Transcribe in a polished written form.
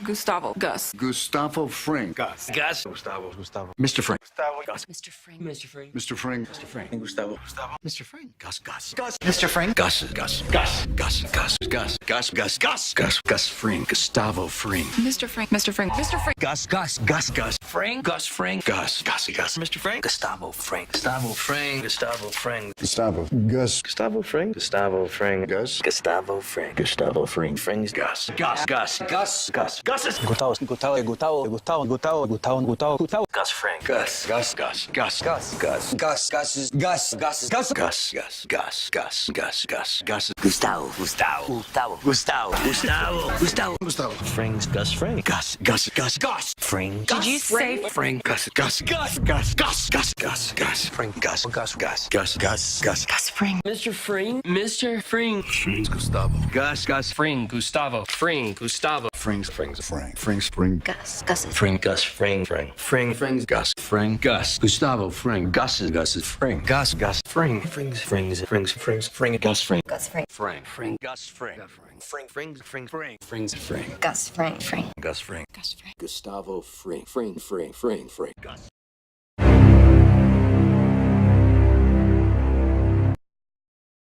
Gustavo. Gus. Gustavo Fring. Gus. Gustavo. Mr. Fring. Gus. Mr. Fring. Mr. Fring. Mr. Fring. Mr. Fring. Gustavo. Mr. Fring. Gus. Mr. Fring. Gus Fring. Gustavo Fring. Mr. Fring. Mr. Fring. Mr. Fring. Gus Fring. Gus Fring. Gus. Mr. Fring. Gustavo Fring. Gustavo Fring. Gustavo Fring. Gustavo. Gus. Gustavo Fring. Gustavo Fring. Gus. Gustavo Fring. Gustavo Fring. Frings. Gus. Gus. Gustavo Fring. Gus. Gustavo. Frings. Gus Fring. Gus. Fring. Did you say Fring? Gus. Fring. Gus. Gus Fring? Mr. Fring. Mr. Fring. Frings Gustavo. Gus. Fring. Gustavo. Fring. Gustavo. Frings. Fring. Gus. Fring. Gus. Fring. Frings. Gus. Fring. Gus. Gustavo Fring. Gus. Fring. Gus. Fring. Fring. Gus Fring. Gus Fring. Fring. Gus Fring. Fring. Frings Fring. Gus Fring. Gus Fring. Gus Fring. Gustavo Fring. Gus.